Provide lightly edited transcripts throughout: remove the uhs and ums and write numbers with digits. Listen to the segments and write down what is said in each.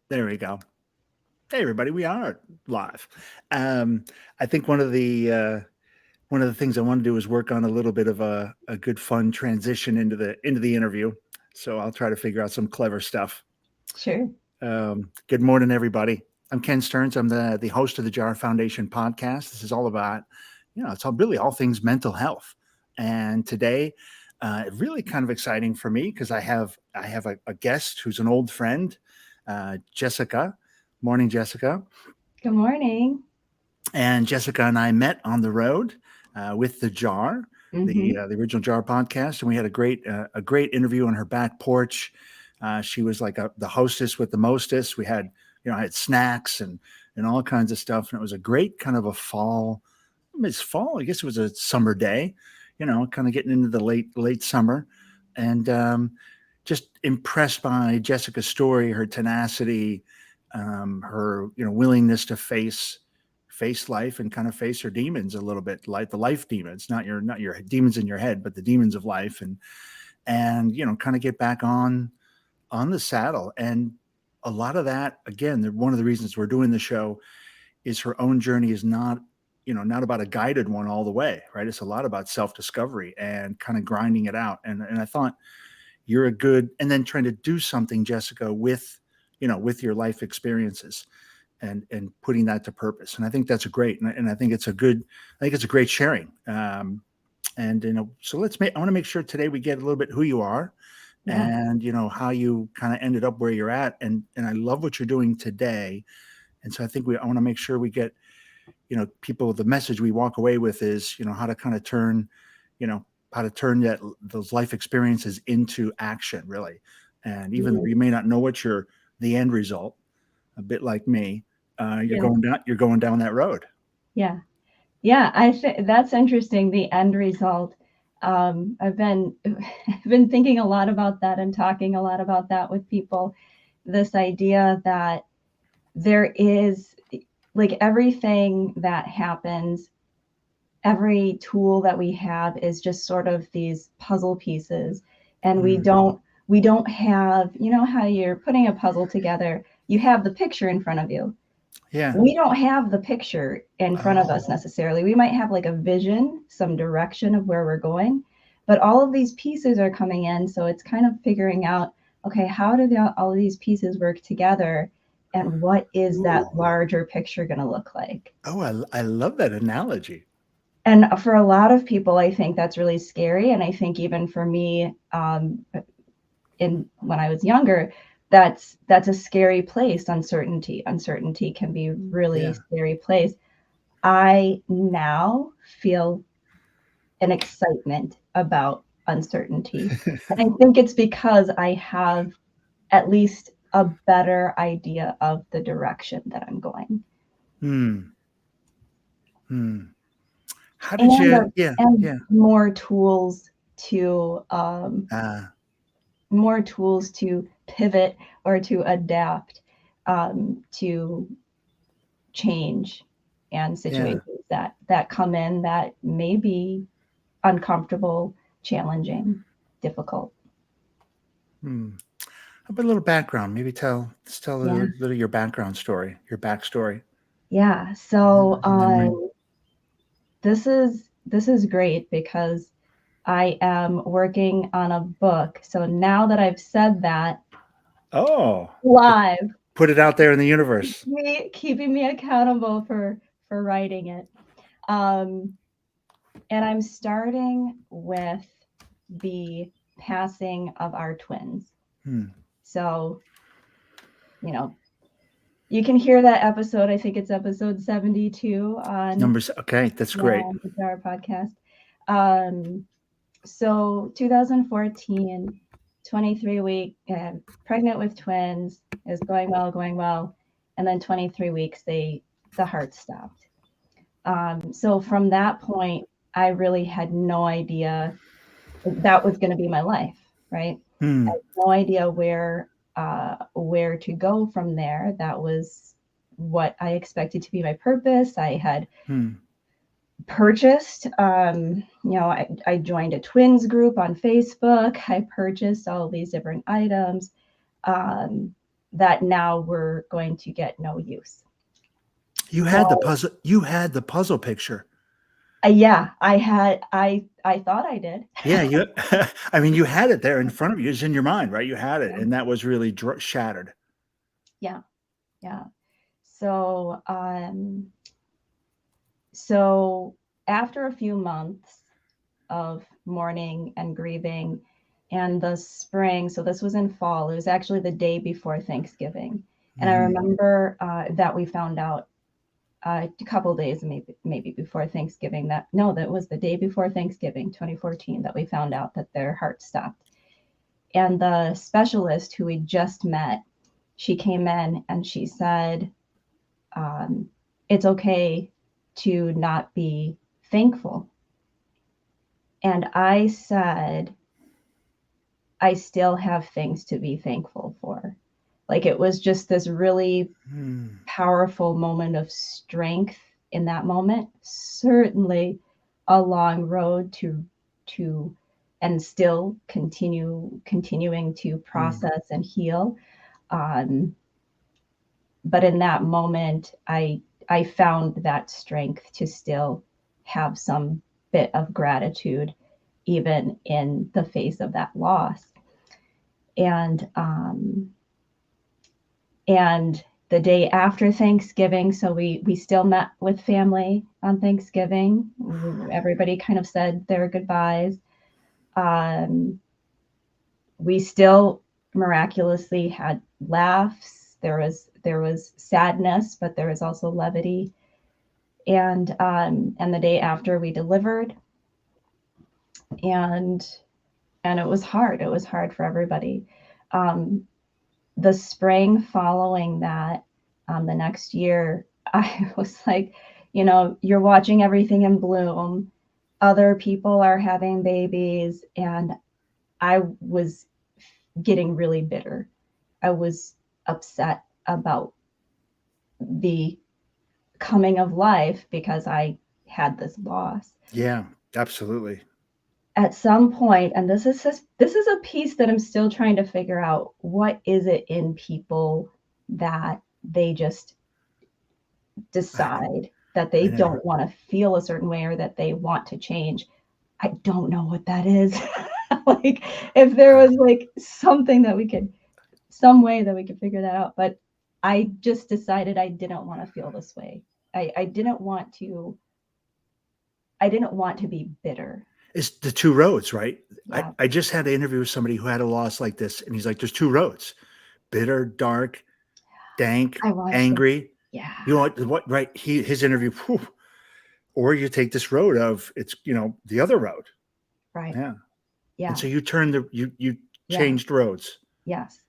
There we go. Hey, everybody, we are live. Um, I think one of the things I want to do is work on a little bit of a good fun transition into the interview. So I'll try to figure out some clever stuff. Sure. Good morning, everybody. I'm Ken Stearns. I'm the host of the Jar Foundation podcast. This is all about, it's all really all things mental health. And today, really kind of exciting for me because I have a guest who's an old friend, Jessica. Morning, Jessica. Good morning. And Jessica and I met on the road with the Jar, Mm-hmm. the original Jar podcast, and we had a great interview on her back porch. She was like the hostess with the mostest. We had, I had snacks and all kinds of stuff, and it was a great kind of a fall. It's fall, I guess it was a summer day, kind of getting into the late summer, and just impressed by Jessica's story, her tenacity, her willingness to face life and kind of face her demons a little bit, like the life demons, not your demons in your head, but the demons of life, and kind of get back on the saddle. And a lot of that, again, one of the reasons we're doing the show is her own journey is not about a guided one all the way, right? It's a lot about self-discovery and kind of grinding it out. And I thought you're a good, and then trying to do something, Jessica, with your life experiences and putting that to purpose. And I think that's a great, and I think it's a great sharing. And so I want to make sure today we get a little bit who you are, Yeah. and how you kind of ended up where you're at, and I love what you're doing today. And so I want to make sure we get people, the message we walk away with is how to kind of turn you know how to turn those life experiences into action, really. And even though Mhm. you may not know what your the end result, a bit like me, you're Yeah. going down that road. Yeah. Yeah. I think that's interesting. The end result. I've been I've been thinking a lot about that and talking a lot about that with people. This idea that there is like everything that happens, every tool that we have is just sort of these puzzle pieces, and we Mm, don't have, you know how you're putting a puzzle together, you have the picture in front of you. yeah. We don't have the picture in front of us Oh, necessarily. We might have like a vision, some direction of where we're going, but all of these pieces are coming in. So it's kind of figuring out, okay, how do all of these pieces work together? And what is that ooh. larger picture going to look like? Oh, I love that analogy. And for a lot of people, I think that's really scary. And I think even for me, in when I was younger, that's a scary place. Uncertainty can be really Yeah. scary place. I now feel an excitement about uncertainty. And I think it's because I have at least a better idea of the direction that I'm going. Hmm. Hmm. How did And you? Yeah. Yeah. more tools to Uh, pivot or to adapt to change and yeah. situations that come in that may be uncomfortable, challenging, difficult. Hmm. How about a little background? Maybe tell a Yeah. little of your background story, your backstory. Yeah. And So then maybe. this is great because I am working on a book. So now that I've said that Oh, just live, put it out there in the universe. keeping me accountable for writing it. Um, and I'm starting with the passing of our twins. Hmm. So, you know, you can hear that episode. I think it's episode 72 on Numbers. Okay, that's great. the Jar podcast. Um, so 2014, 23-week, pregnant with twins, is going well, going well. And then 23 weeks, the heart stopped. So from that point, I really had no idea that was going to be my life, right? I Hmm. had no idea where to go from there. That was what I expected to be my purpose. I had Hmm. purchased, I joined a twins group on Facebook. I purchased all these different items. Um, that now were going to get no use. You So had the puzzle. You had the puzzle picture. yeah, I thought I did. Yeah, you. I mean, you had it there in front of you. It's in your mind, right? You had it, and that was really shattered. Yeah, yeah. So so after a few months of mourning and grieving, and the spring, so this was in fall, it was actually the day before Thanksgiving, and I remember that we found out a couple days maybe before Thanksgiving, that was the day before Thanksgiving 2014, that we found out that their heart stopped. And the specialist who we just met, she came in and she said, it's okay to not be thankful. And I said, I still have things to be thankful for. Like, it was just this really powerful moment of strength in that moment. Certainly a long road to and still continuing to process and heal. But in that moment, I found that strength to still have some bit of gratitude, even in the face of that loss. And the day after Thanksgiving, so we still met with family on Thanksgiving. Everybody kind of said their goodbyes. We still miraculously had laughs. There was sadness, but there was also levity. And the day after, we delivered, and it was hard. It was hard for everybody. The spring following that, the next year, I was like, you're watching everything in bloom. Other people are having babies, and I was getting really bitter. I was upset about the coming of life because I had this loss. Yeah, absolutely. At some point, and this is a piece that I'm still trying to figure out, what is it in people that they just decide that they Yeah. don't want to feel a certain way, or that they want to change. I don't know what that is. Like, if there was like something that some way that we could figure that out. But I just decided I didn't want to feel this way. I didn't want to be bitter. It's the two roads, right? Yeah. I just had an interview with somebody who had a loss like this, and he's like, "There's two roads: bitter, dark, dank, I watched it. angry." Yeah. You know what? Right? His interview, whew, or you take this road of it's the other road. Right. Yeah. Yeah. And so you you Yeah. changed roads. Yes.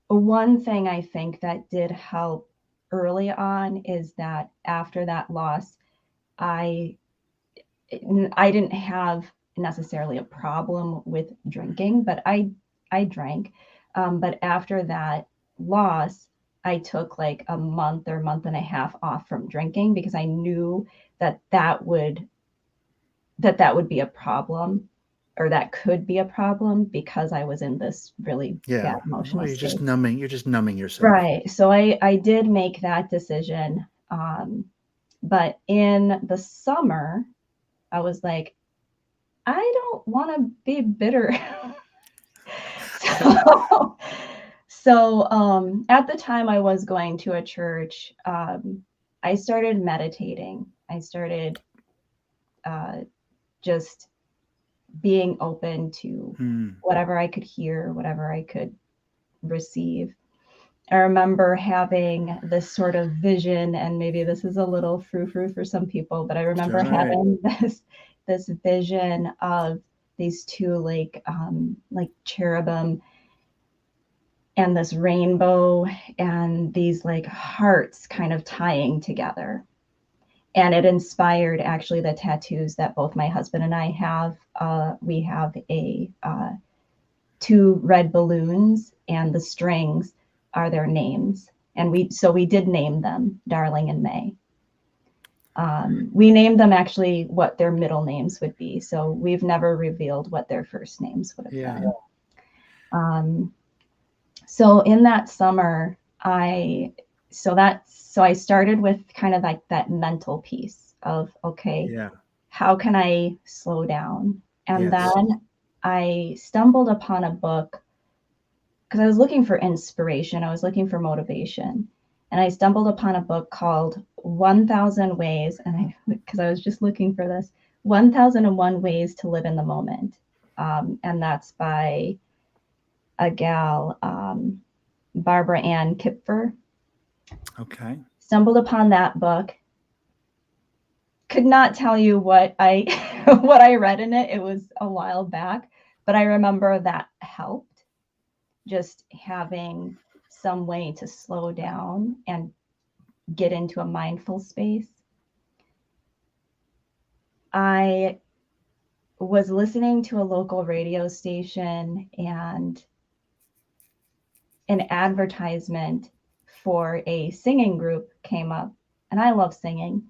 One thing I think that did help early on is that after that loss, I didn't have necessarily a problem with drinking, but I drank. But after that loss, I took like a month or month and a half off from drinking, because I knew that would be a problem, or that could be a problem, because I was in this really Yeah. bad Well, emotional you're just state. numbing. You're just numbing yourself. Right. So I did make that decision. But in the summer, I was like, I don't want to be bitter. so at the time I was going to a church, I started meditating. I started just being open to whatever I could hear, whatever I could receive. I remember having this sort of vision, and maybe this is a little frou-frou for some people, but I remember Right. having this vision of these two like cherubim, and this rainbow, and these like hearts kind of tying together. And it inspired actually the tattoos that both my husband and I have. We have a two red balloons, and the strings are their names. And we did name them Darling and May. We named them actually what their middle names would be. So we've never revealed what their first names would have Yeah. been. So in that summer, so I started with kind of like that mental piece of, okay, Yeah. how can I slow down? And Yes. then I stumbled upon a book because I was looking for inspiration, I was looking for motivation. And I stumbled upon a book called 1000 Ways, because I was just looking for this 1001 Ways to Live in the Moment. And that's by a gal, Barbara Ann Kipfer. Okay. Stumbled upon that book. Could not tell you what I what I read in it. It was a while back, but I remember that helped, just having some way to slow down and get into a mindful space. I was listening to a local radio station, and an advertisement for a singing group came up, and I love singing.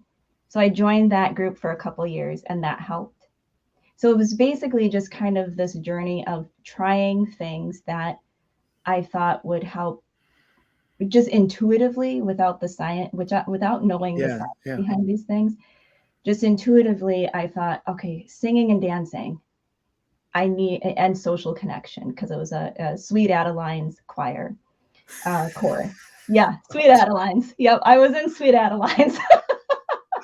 So I joined that group for a couple years, and that helped. So it was basically just kind of this journey of trying things that I thought would help just intuitively, without the science, without knowing the Yeah. science Yeah. behind these things. Just intuitively, I thought, okay, singing and dancing, I need, and social connection, because it was a Sweet Adeline's choir, chorus. Yeah, Sweet Adelines. Yep, I was in Sweet Adelines.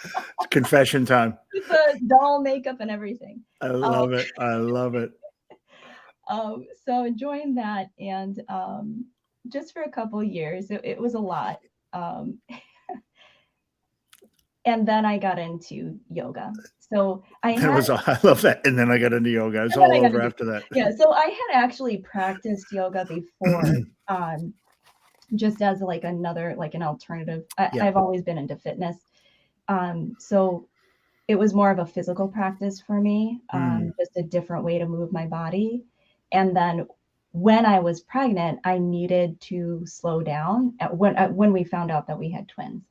It's confession time. With the doll makeup and everything. I Um, love it. I love it. so I joined that, and just for a couple years, it was a lot. Um, and then I got into yoga. So I It had, was. I love that. And then I got into yoga. It's and then all I got over into, after that. yeah. So I had actually practiced yoga before, um, just as like another, like an alternative. Yeah. I've always been into fitness. So it was more of a physical practice for me, Mm. just a different way to move my body. And then when I was pregnant, I needed to slow down. When we found out that we had twins,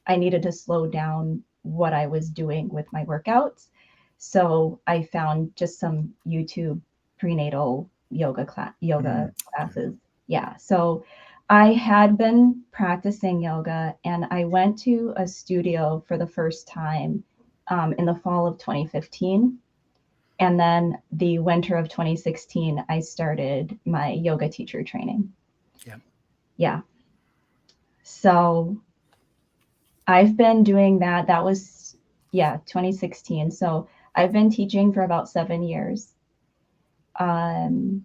I needed to slow down what I was doing with my workouts. So I found just some YouTube prenatal yoga Mm. Okay. classes. Yeah. So I had been practicing yoga, and I went to a studio for the first time in the fall of 2015. And then the winter of 2016, I started my yoga teacher training. Yeah. Yeah. So I've been doing that. That was, yeah, 2016. So I've been teaching for about 7 years. Um,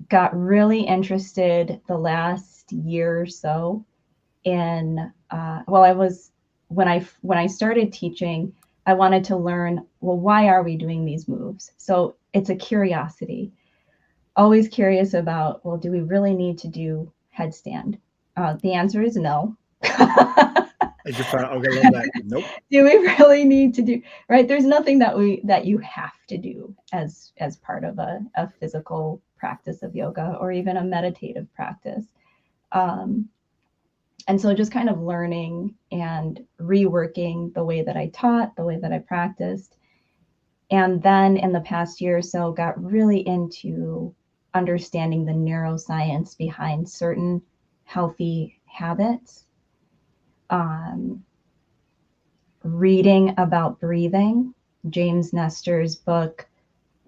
got really interested the last year or so in, well, I was, when I started teaching, I wanted to learn, well, why are we doing these moves? So it's a curiosity. Always curious about, well, do we really need to do headstand? The answer is no. I just found. Okay. I love that. Nope. Do we really need to do, right? There's nothing that you have to do as part of a physical practice of yoga, or even a meditative practice. Um, and so just kind of learning and reworking the way that I taught, the way that I practiced. And then in the past year or so, got really into understanding the neuroscience behind certain healthy habits, um, reading about breathing, James Nestor's book,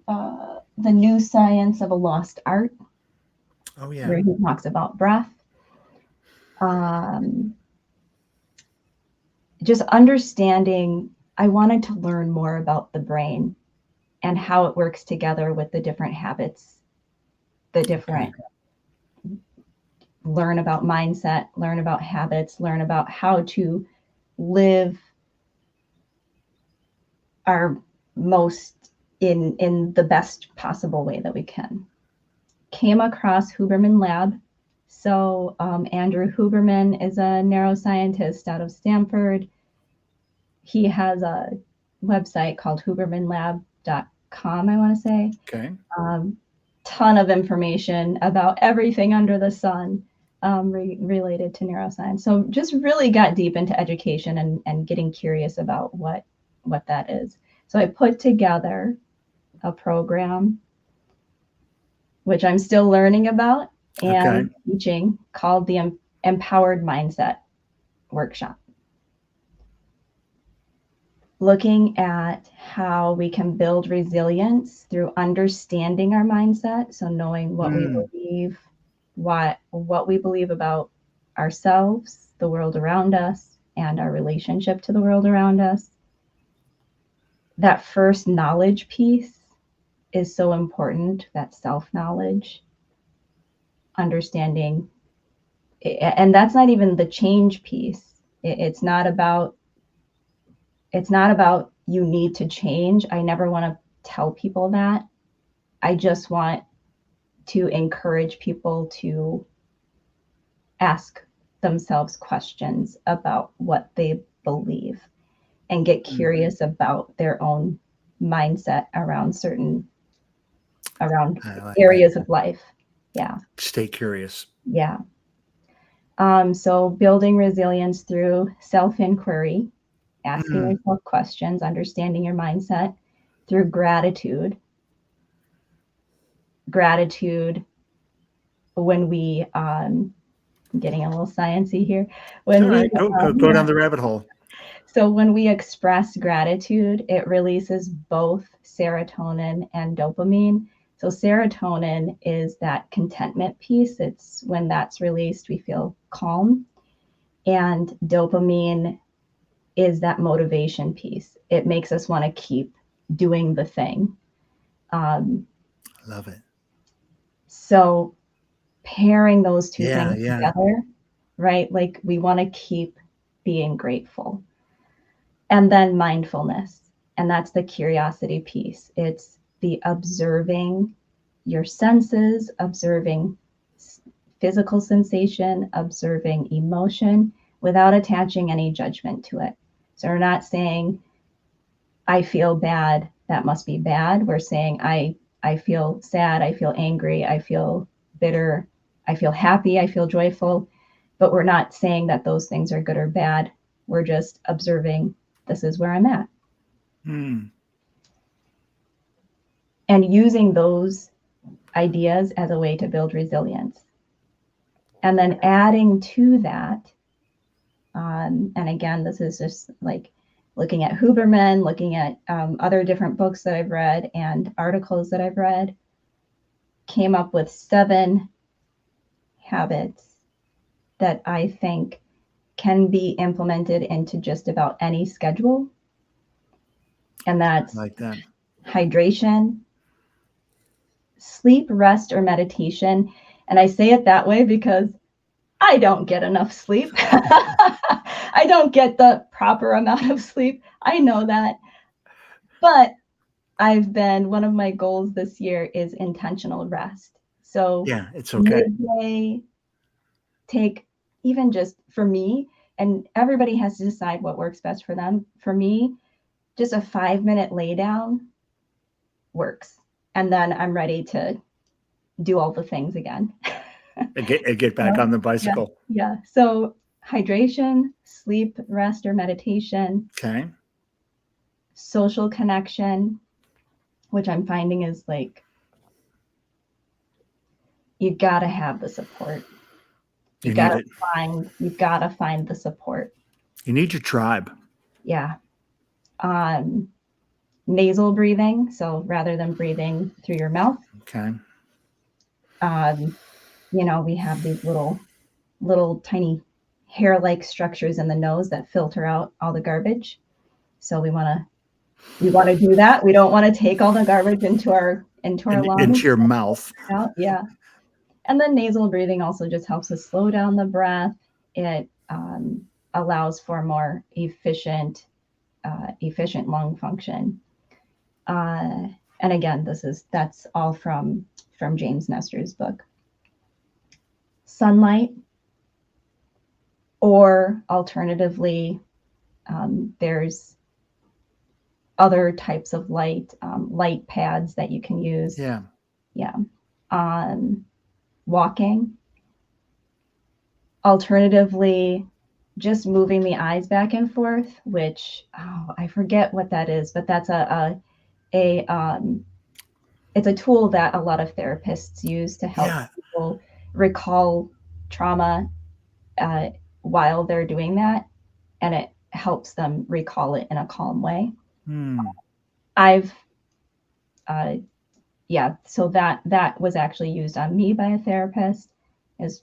The New Science of a Lost Art, Oh yeah. where he talks about breath. Um, just understanding, I wanted to learn more about the brain and how it works together with the different habits, the Okay. different, learn about mindset, learn about habits, learn about how to live our most in the best possible way that we can. Came across Huberman Lab. So Andrew Huberman is a neuroscientist out of Stanford. He has a website called hubermanlab.com, I want to say. Okay. Ton of information about everything under the sun, related to neuroscience. So just really got deep into education, and getting curious about what that is. So I put together a program, which I'm still learning about, Okay. and teaching called the Empowered Mindset Workshop, looking at how we can build resilience through understanding our mindset. So knowing what we Mm, believe, what we believe about ourselves, the world around us, and our relationship to the world around us. That first knowledge piece is so important, that self-knowledge, understanding. And that's not even the change piece. It's not about you need to change. I never want to tell people that. I just want to encourage people to ask themselves questions about what they believe and get mm, curious about their own mindset around I like that. areas of life. Yeah. Stay curious. Yeah. So building resilience through self-inquiry, asking Mm, yourself questions, understanding your mindset through gratitude. Gratitude when we getting a little sciencey here. it's When all we right. Go down the rabbit hole. So when we express gratitude, it releases both serotonin and dopamine. So serotonin is that contentment piece. It's when that's released, we feel calm. And dopamine is that motivation piece. It makes us want to keep doing the thing. Um, Love it. so pairing those two Yeah, things yeah. together, right? Like we want to keep being grateful. And then mindfulness. And that's the curiosity piece. It's the observing your senses, observing physical sensation, observing emotion without attaching any judgment to it. So we're not saying, I feel bad, that must be bad. We're saying, I feel sad, I feel angry, I feel bitter, I feel happy, I feel joyful. But we're not saying that those things are good or bad. We're just observing, this is where I'm at. Mm, And using those ideas as a way to build resilience. And then adding to that, and again, this is just like looking at Huberman, looking at other different books that I've read and articles that I've read, came up with 7 habits that I think can be implemented into just about any schedule. And I that's like that. hydration, sleep, rest, or meditation. And I say it that way because I don't get enough sleep. I don't get the proper amount of sleep. I know that. But one of my goals this year is intentional rest. So Yeah, it's okay. midday, take even just for me, and everybody has to decide what works best for them. For me, just a 5-minute lay down works. And then I'm ready to do all the things again. Get back So, on the yeah, bicycle. yeah. So hydration, sleep, rest, or meditation, Okay. social connection, which I'm finding is like you gotta have the support. You You need gotta it. find the support. You need your tribe. Yeah. Um, nasal breathing. So rather than breathing through your mouth, Okay. um, we have these little tiny hair-like structures in the nose that filter out all the garbage. So we want to do that. We don't want to take all the garbage into our lungs. Into your mouth. Out. Yeah. And then nasal breathing also just helps us slow down the breath. It allows for more efficient lung function. Uh, and again, that's all from James Nestor's book. Sunlight, or alternatively, there's other types of light pads that you can use. Yeah. Yeah. Walking. Alternatively, just moving the eyes back and forth, which I forget what that is, but that's a it's a tool that a lot of therapists use to help Yeah. people recall trauma uh, while they're doing that, and it helps them recall it in a calm way. Hmm. I've uh, yeah, so that was actually used on me by a therapist, is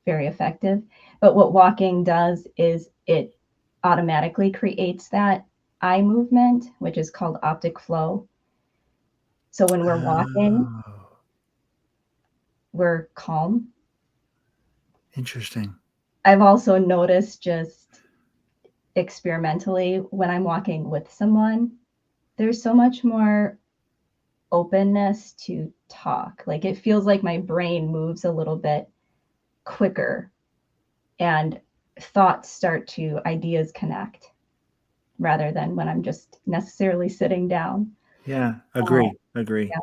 very effective. But what walking does is it automatically creates that eye movement, which is called optic flow. So when we're walking, Oh, we're calm. interesting. I've also noticed just experimentally when I'm walking with someone, there's so much more openness to talk. Like it feels like my brain moves a little bit quicker and thoughts start to ideas connect rather than when I'm just necessarily sitting down. Yeah, Uh, agree, agree. yeah.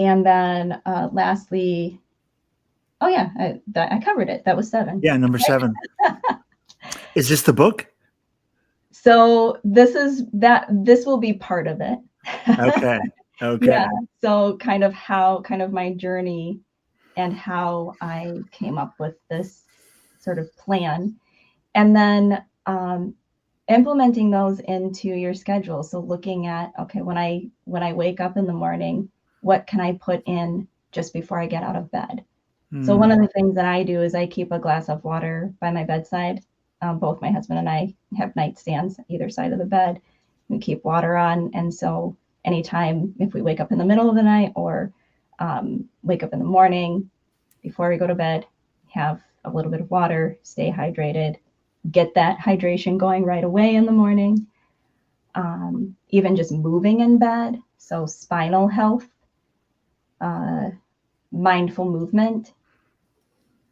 And then lastly, oh yeah, I covered it. That was seven. Yeah, number 7. Is this the book? So this will be part of it. Okay, Yeah. okay. So kind of my journey and how I came up with this sort of plan. And then implementing those into your schedule. So looking at, okay, when I wake up in the morning, what can I put in just before I get out of bed? So one of Hmm. the things that I do is I keep a glass of water by my bedside. Both my husband and I have nightstands either side of the bed. We keep water on, and so anytime if we wake up in the middle of the night or wake up in the morning before we go to bed, have a little bit of water, stay hydrated, get that hydration going right away in the morning. Even just moving in bed, so spinal health, uh, mindful movement.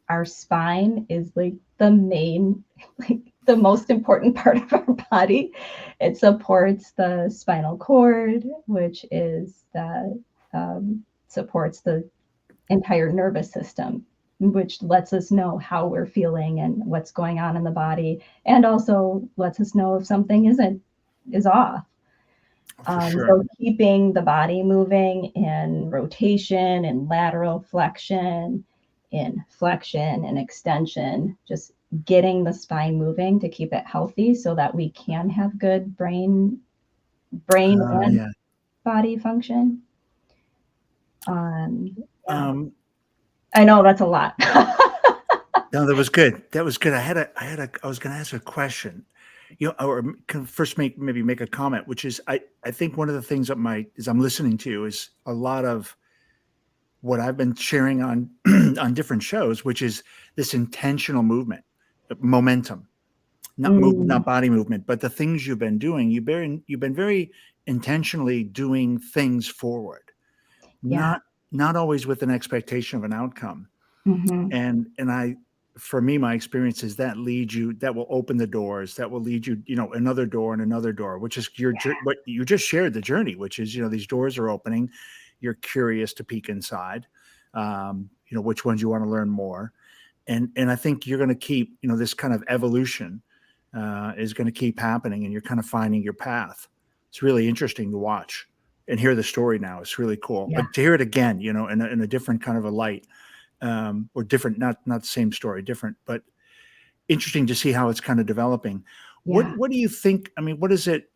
Our spine is like the main, like the most important part of our body. It supports the spinal cord, which is the supports the entire nervous system, which lets us know how we're feeling and what's going on in the body, and also lets us know if something is off. For sure. So keeping the body moving in rotation and lateral flexion, in flexion and extension, just getting the spine moving to keep it healthy so that we can have good brain and Yeah. body function. Yeah, Um, I know that's a lot. no, that was good. That was good. I was gonna ask a question, or can first maybe make a comment, which is I think one of the things that as I'm listening to is a lot of what I've been sharing on on different shows, which is this intentional movement, momentum, Mm, not body movement, but the things you've been doing. You've been very intentionally doing things forward, yeah. not always with an expectation of an outcome. Hmm. And I for me, my experience is that will open the doors, that will lead you, another door and another door, which is what you just shared the journey, which is, these doors are opening. You're curious to peek inside, which ones you want to learn more. And I think you're going to keep, this kind of evolution is going to keep happening, and you're kind of finding your path. It's really interesting to watch and hear the story now. It's really cool. Yeah. But to hear it again, in a different kind of a light, or different, not the same story, different, but interesting to see how it's kind of developing. What Yeah. what do you think? I mean, what is it?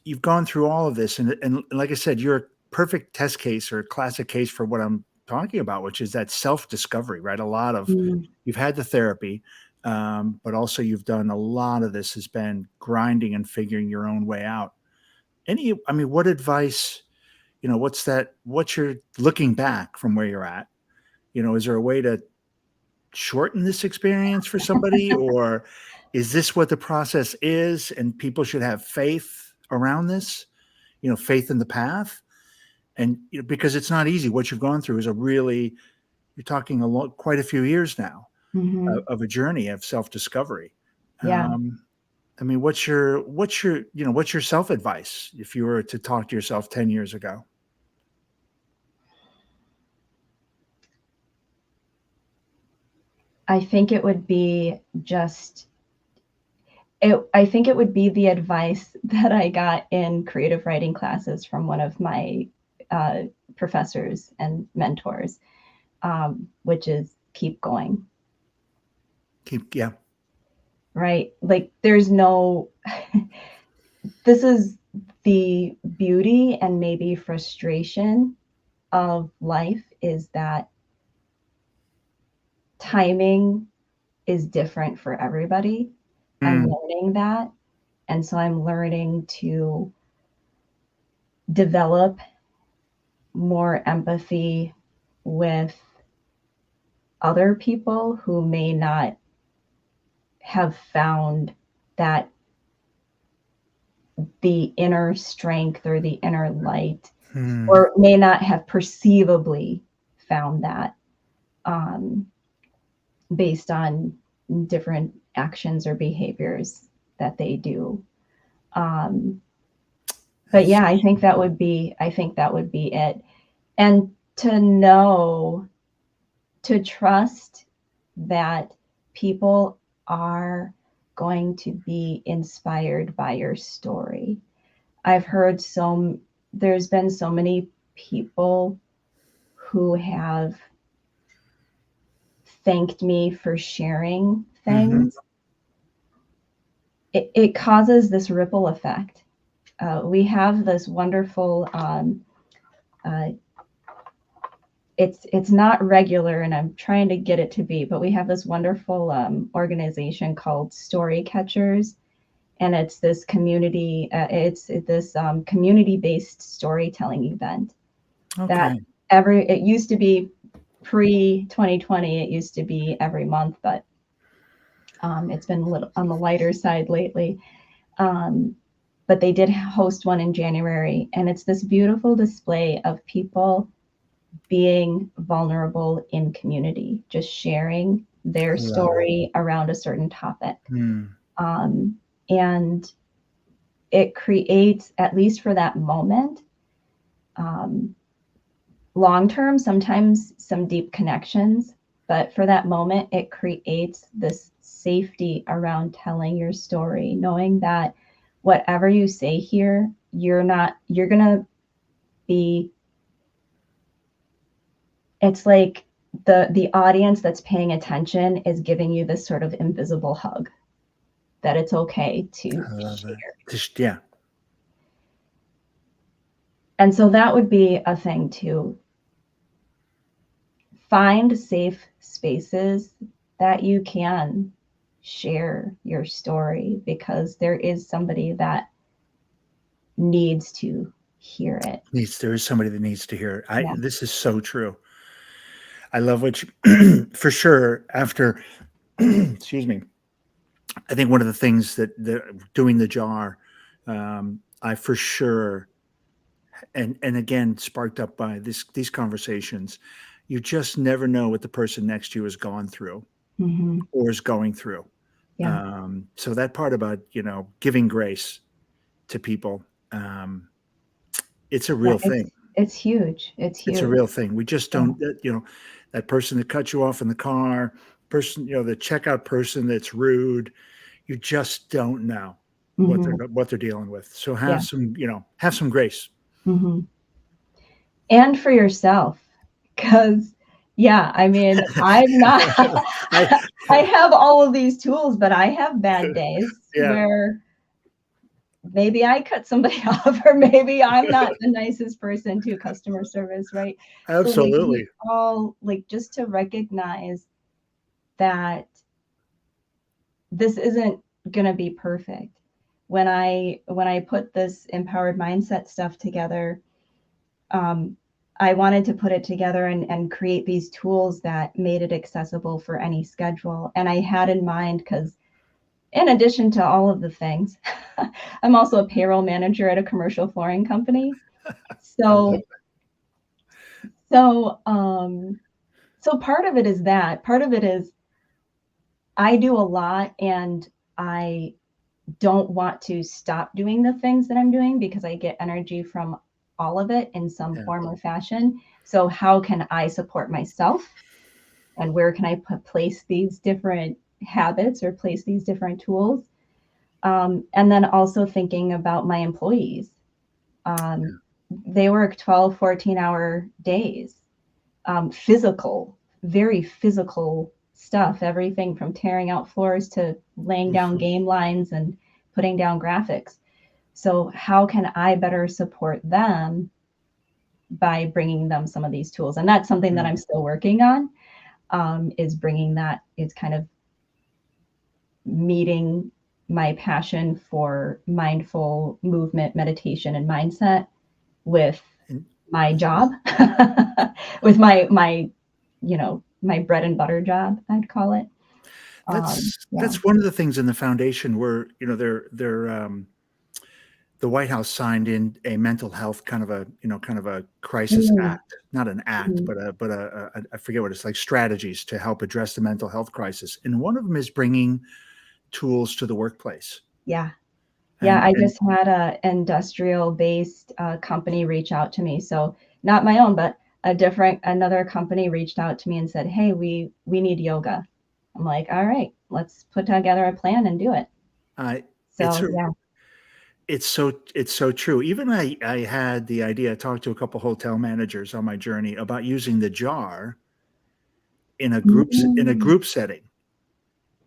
You've gone through all of this, and like I said, you're a perfect test case or a classic case for what I'm talking about, which is that self discovery, right? A lot of Mm, you've had the therapy, but also you've done a lot of this has been grinding and figuring your own way out. I mean, what advice? What's your looking back from where you're at? Is there a way to shorten this experience for somebody, or is this what the process is and people should have faith around this, faith in the path? And because it's not easy, what you've gone through is you're talking quite a few years now hmm. of a journey of self-discovery. Yeah. I mean, what's your self advice if you were to talk to yourself 10 years ago? I think it would be just I think it would be the advice that I got in creative writing classes from one of my uh, professors and mentors. which is keep going, Yeah. right? Like there's no, this is the beauty and maybe frustration of life, is that timing is different for everybody. I'm Mm, learning that. And so I'm learning to develop more empathy with other people who may not have found that the inner strength or the inner light, mm, or may not have perceivably found that, um, based on different actions or behaviors that they do. Um, but that's yeah, I think that would be it. And to know, to trust that people are going to be inspired by your story. I've heard there's been so many people who have thanked me for sharing mhm. things. It causes this ripple effect. We have this wonderful, uh, it's not regular, and I'm trying to get it to be, but we have this wonderful organization called Story Catchers, and it's this community, it's this community-based storytelling event that Okay. it used to be pre 2020, it used to be every month, but it's been a little on the lighter side lately. Um, but they did host one in January, and it's this beautiful display of people being vulnerable in community, just sharing their I love it. story around a certain topic. Mm, Um, and it creates, at least for that moment, um, long term, sometimes some deep connections, but for that moment, it creates this safety around telling your story, knowing that whatever you say here, you're going to be, it's like the audience that's paying attention is giving you this sort of invisible hug, that it's okay to I love that. share. Just yeah. And so that would be a thing too. Find safe spaces that you can share your story, because there is somebody that needs to hear it. There is somebody that needs to hear it. Yeah. This is so true. I love what you for sure after excuse me. I think one of the things that doing the jar, I for sure, and again sparked up by these conversations, you just never know what the person next to you has gone through Hmm. or is going through. Yeah. So that part about giving grace to people, it's a Yeah. real thing. It's huge. It's It's a huge. real thing. We just Yeah. don't, that person that cut you off in the car, person, the checkout person that's rude. You just don't know Hmm. what they're dealing with. So Yeah. have some grace. Hmm. And for yourself, because yeah, I mean, I'm not, I I have all of these tools, but I have bad days yeah, where maybe I cut somebody off, or maybe I'm not the nicest person to customer service, right? So like we absolutely. all, like, just to recognize that this isn't going to be perfect. When I put this empowered mindset stuff together, um, I wanted to put it together and create these tools that made it accessible for any schedule. And I had in mind, because in addition to all of the things, I'm also a payroll manager at a commercial flooring company. I love So, so, so part of it is that. Part of it is I do a lot, and I don't want to stop doing the things that I'm doing, because I get energy from all of it in some yeah. form or fashion. So how can I support myself, and where can I place these different habits or place these different tools? And then also thinking about my employees. Um, they work 12, 14-hour days. physical, very physical stuff, everything from tearing out floors to laying down game lines and putting down graphics. So how can I better support them by bringing them some of these tools? And that's something that I'm still working on, is bringing that, is kind of meeting my passion for mindful movement, meditation, and mindset with my job, with my my bread and butter job, I'd call it. That's one of the things in the foundation where, the White House signed in a mental health kind of a crisis Mm, act, not an act, mhm. but I forget what it's like, strategies to help address the mental health crisis. And one of them is bringing tools to the workplace. Yeah. Yeah, And I just had a industrial-based company reach out to me. So not my own, but another company reached out to me and said, "Hey, we need yoga." I'm like, "All right, let's put together a plan and do it." it's So a yeah. it's so true. Even I had the idea. I talked to a couple hotel managers on my journey about using the jar in a Mm, group setting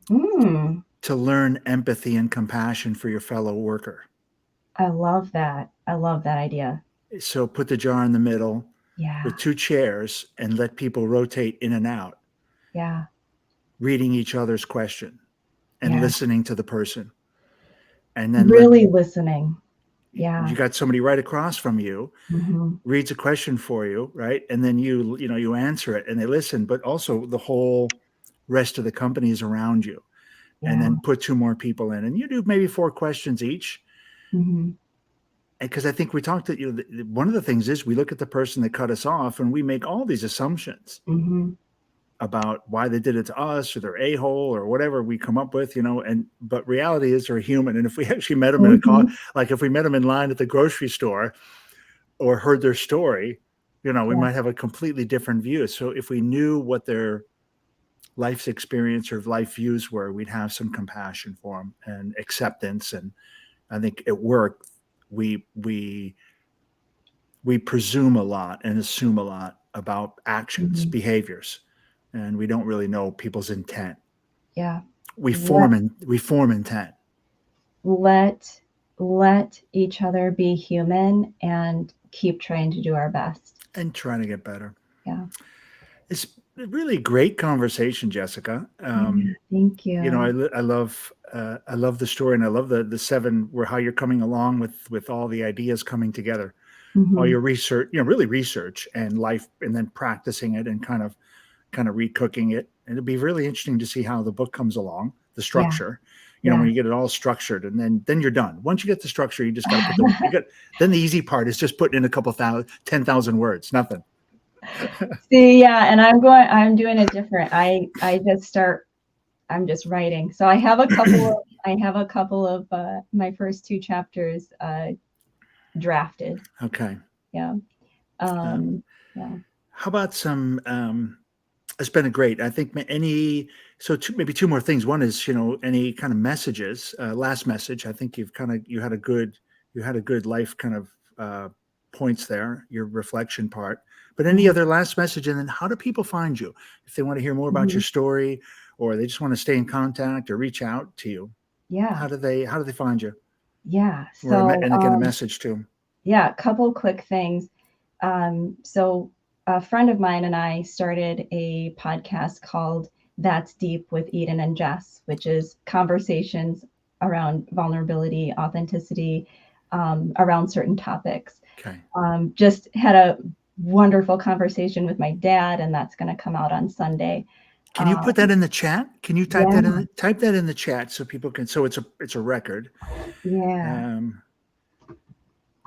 mm, to learn empathy and compassion for your fellow worker. I love that. I love that idea. So put the jar in the middle Yeah, with two chairs and let people rotate in and out, yeah, reading each other's question and yeah. listening to the person. And then Really listening. Yeah. you got somebody right across from you, Hmm. reads a question for you, right? And then you answer it and they listen, but also the whole rest of the company is around you. And Yeah. then put two more people in and you do maybe 4 questions each. Hmm. Because I think we talked that one of the things is we look at the person that cut us off and we make all these assumptions Hmm. about why they did it to us or they're a-hole or whatever we come up with, but reality is they're human. And if we actually met them in a call, Hmm. like if we met them in line at the grocery store or heard their story, we Yeah. might have a completely different view. So if we knew what their life's experience or life views were, we'd have some compassion for them and acceptance. And I think at work, we presume a lot and assume a lot about actions, Hmm. behaviors, and we don't really know people's intent. Yeah. We Let form intent. let let each other be human and keep trying to do our best. And trying to get better. Yeah. It's a really great conversation, Jessica. Yeah. Thank I, you. I love the story, and I love the seven where how you're coming along with all the ideas coming together, all Hmm. your research, really research and life, and then practicing it and kind of recooking it. And it'd be really interesting to see how the book comes along, the Yeah. structure, when Yeah. you get it all structured, and then you're done. Once you get the structure, you just got to then the easy part is just putting in a couple thousand, 10,000 words, nothing. See, yeah, and I'm doing it different. I just start, I'm just writing. So I have a couple of my first two chapters drafted. Okay. Yeah. Um, Um, yeah. how about some, it's been a great, I think maybe two more things. One is, any kind of messages, last message. I think you had a good life kind of, points there, your reflection part, but any Mhm. other last message? And then how do people find you if they want to hear more about your Mhm. story, or they just want to stay in contact or reach out to you? Yeah. How do they find you? Yeah. Or, So and again, a message too. yeah, a couple quick things. So a friend of mine and I started a podcast called That's Deep with Eden and Jess, which is conversations around vulnerability, authenticity, around certain topics. Okay. Just had a wonderful conversation with my dad, and that's going to come out on Sunday. Can you put that in the chat? Can you Yeah, type that in the chat so people can, so it's a record. yeah, Um,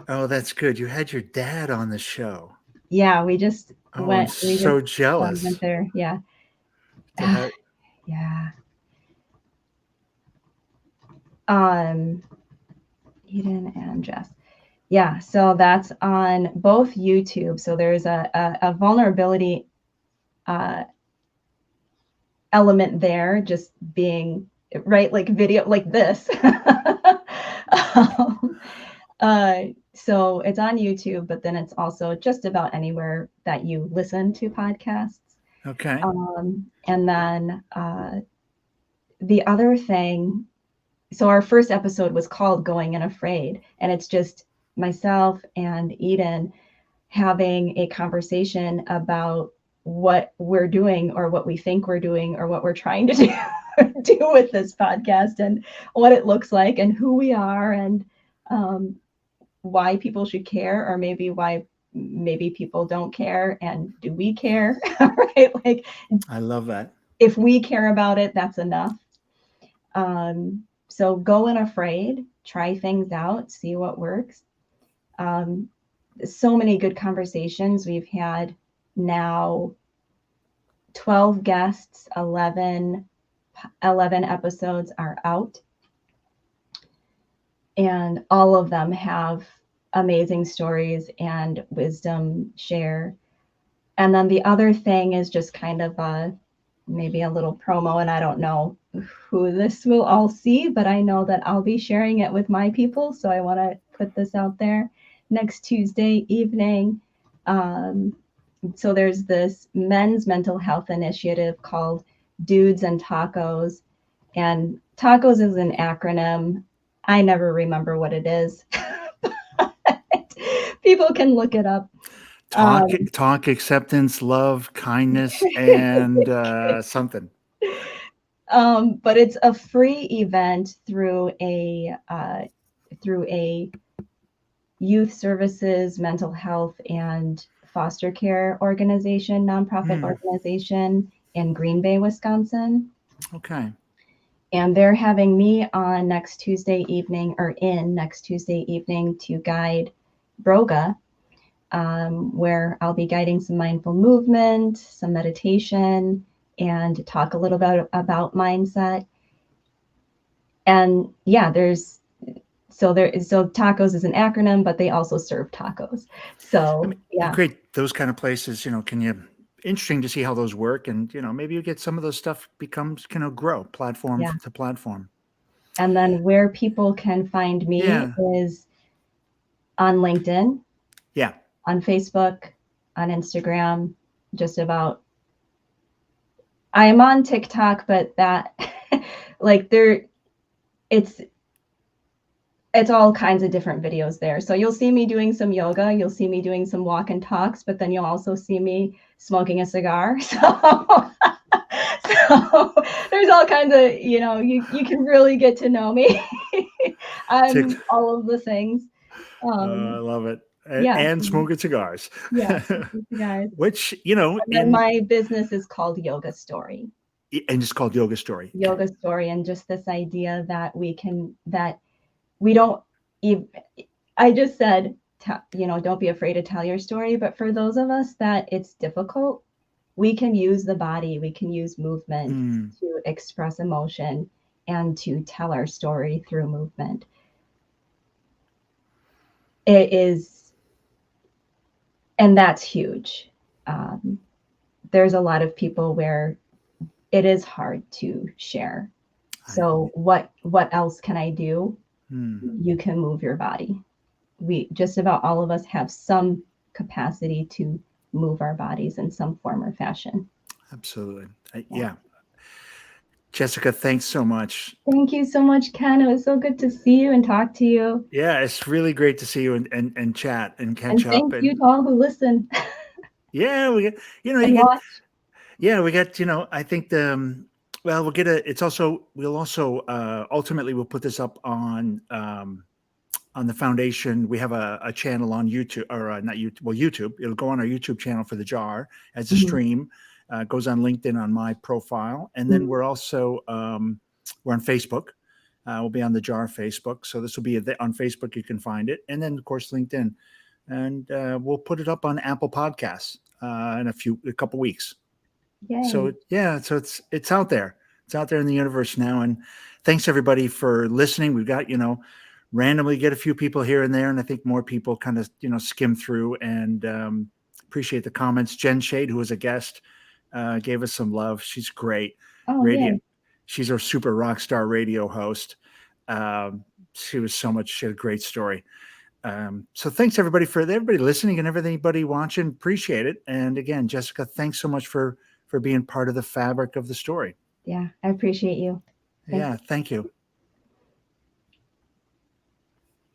oh, that's good. You had your dad on the show. yeah. We just Oh, I'm so went jealous there. Yeah, to have. yeah. Um, Eden and Jess. Yeah, so that's on both YouTube. So there's a vulnerability uh, element there, just being right, like video, like this. um, uh, So it's on YouTube, but then it's also just about anywhere that you listen to podcasts. Okay. And then the other thing, so our first episode was called Going and Afraid, and it's just myself and Eden having a conversation about what we're doing or what we think we're doing or what we're trying to do with this podcast and what it looks like and who we are and um, why people should care or why maybe people don't care and do we care, right? Like I love that. if we care about it, that's enough. So go unafraid, try things out, see what works. Um, so many good conversations we've had now. 12 guests, 11 episodes are out, and all of them have amazing stories and wisdom share. And then the other thing is just kind of maybe a little promo, and I don't know who this will all see, but I know that I'll be sharing it with my people, so I want to put this out there. Next Tuesday evening, so there's this men's mental health initiative called Dudes and Tacos, and tacos is an acronym. I never remember what it is. People can look it up. Talk, acceptance, love, kindness, and something. But it's a free event through a youth services, mental health, and foster care organization, nonprofit organization in Green Bay, Wisconsin. Okay. And they're having me on next Tuesday evening, or in next Tuesday evening, to guide Broga, where I'll be guiding some mindful movement, some meditation, and talk a little bit about mindset. And yeah, so tacos is an acronym, but they also serve tacos. So I mean, you yeah, create those kind of places, can you, interesting to see how those work. And, maybe you get some of those stuff becomes, grow platform yeah. to platform. And then where people can find me Yeah. is on LinkedIn, Yeah. on Facebook, on Instagram, just about. I'm on TikTok, but that like it's it's all kinds of different videos there. So you'll see me doing some yoga, you'll see me doing some walk and talks, but then you'll also see me smoking a cigar. So there's all kinds of, you can really get to know me. Tick. I'm all of the things. I Um, love it. yeah, And smoking cigars. yeah, guys. Which, And then my business is called Yoga Story. and it's called Yoga Story. Yoga Story, and just this idea that we don't even, I just said, don't be afraid to tell your story. But for those of us that it's difficult, we can use the body, we can use movement to express emotion and to tell our story through movement. It is, and that's huge. There's a lot of people where it is hard to share. So what else can I do? You can move your body. We just about all of us have some capacity to move our bodies in some form or fashion. Absolutely. Yeah. Jessica, thanks so much. Thank you so much, Ken. It was so good to see you and talk to you. Yeah, it's really great to see you and chat and catch And up. thank you And to all who listen yeah, we get, and you get, watch. yeah, we got, I think well, we'll also, ultimately we'll put this up on the foundation. We have a channel on YouTube, or not YouTube, well, YouTube. It'll go on our YouTube channel for the jar as a Mhm. stream. Goes on LinkedIn on my profile. And then Mhm. we're also, we're on Facebook. We'll be on the jar Facebook. So this will be on Facebook. You can find it. And then of course, LinkedIn, and we'll put it up on Apple Podcasts in a couple weeks. So Yay. yeah, so it's out there. It's out there in the universe now. And thanks everybody for listening. We've got, randomly get a few people here and there, and I think more people kind of, skim through and appreciate the comments. Jen Shade, who was a guest, gave us some love. She's great. Oh, Radio. yay. She's our super rock star radio host. She had a great story. So thanks everybody listening and everybody watching. Appreciate it. And again, Jessica, thanks so much for being part of the fabric of the story. Yeah, I appreciate you. Thanks. Yeah, thank you.